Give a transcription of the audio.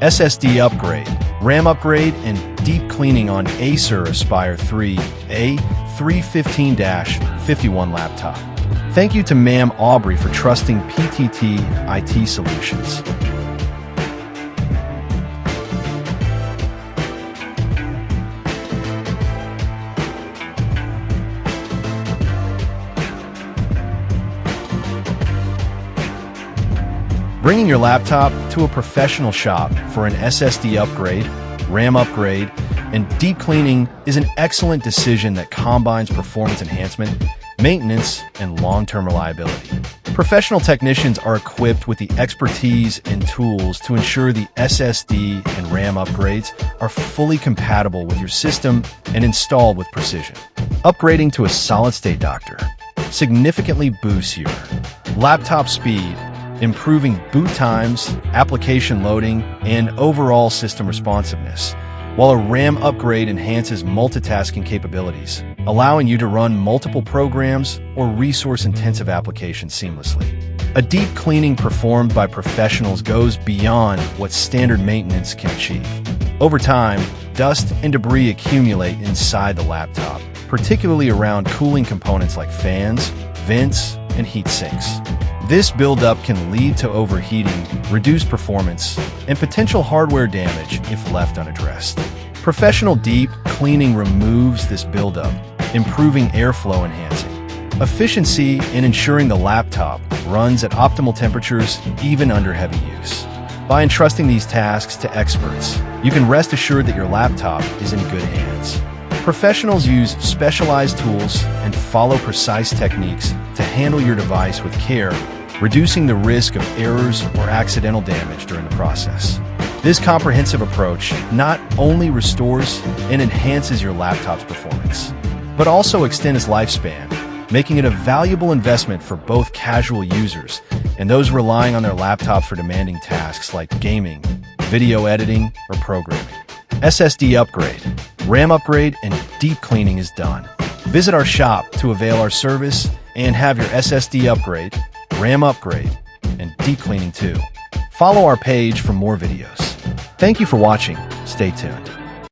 SSD upgrade, RAM upgrade, and deep cleaning on Acer Aspire 3 A315-51 laptop. Thank you to Ma'am Aubrey for trusting PTT IT Solutions. Bringing your laptop to a professional shop for an SSD upgrade, RAM upgrade, and deep cleaning is an excellent decision that combines performance enhancement, maintenance, and long-term reliability. Professional technicians are equipped with the expertise and tools to ensure the SSD and RAM upgrades are fully compatible with your system and installed with precision. Upgrading to a solid-state doctor significantly boosts your laptop speed, improving boot times, application loading, and overall system responsiveness, while a RAM upgrade enhances multitasking capabilities, allowing you to run multiple programs or resource-intensive applications seamlessly. A deep cleaning performed by professionals goes beyond what standard maintenance can achieve. Over time, dust and debris accumulate inside the laptop, particularly around cooling components like fans, vents, and heat sinks. This buildup can lead to overheating, reduced performance, and potential hardware damage if left unaddressed. Professional deep cleaning removes this buildup, improving airflow, enhancing efficiency, and ensuring the laptop runs at optimal temperatures even under heavy use. By entrusting these tasks to experts, you can rest assured that your laptop is in good hands. Professionals use specialized tools and follow precise techniques to handle your device with care, reducing the risk of errors or accidental damage during the process. This comprehensive approach not only restores and enhances your laptop's performance, but also extends its lifespan, making it a valuable investment for both casual users and those relying on their laptops for demanding tasks like gaming, video editing, or programming. SSD upgrade, RAM upgrade, and deep cleaning is done. Visit our shop to avail our service and have your SSD upgrade, RAM upgrade, and deep cleaning too. Follow our page for more videos. Thank you for watching. Stay tuned.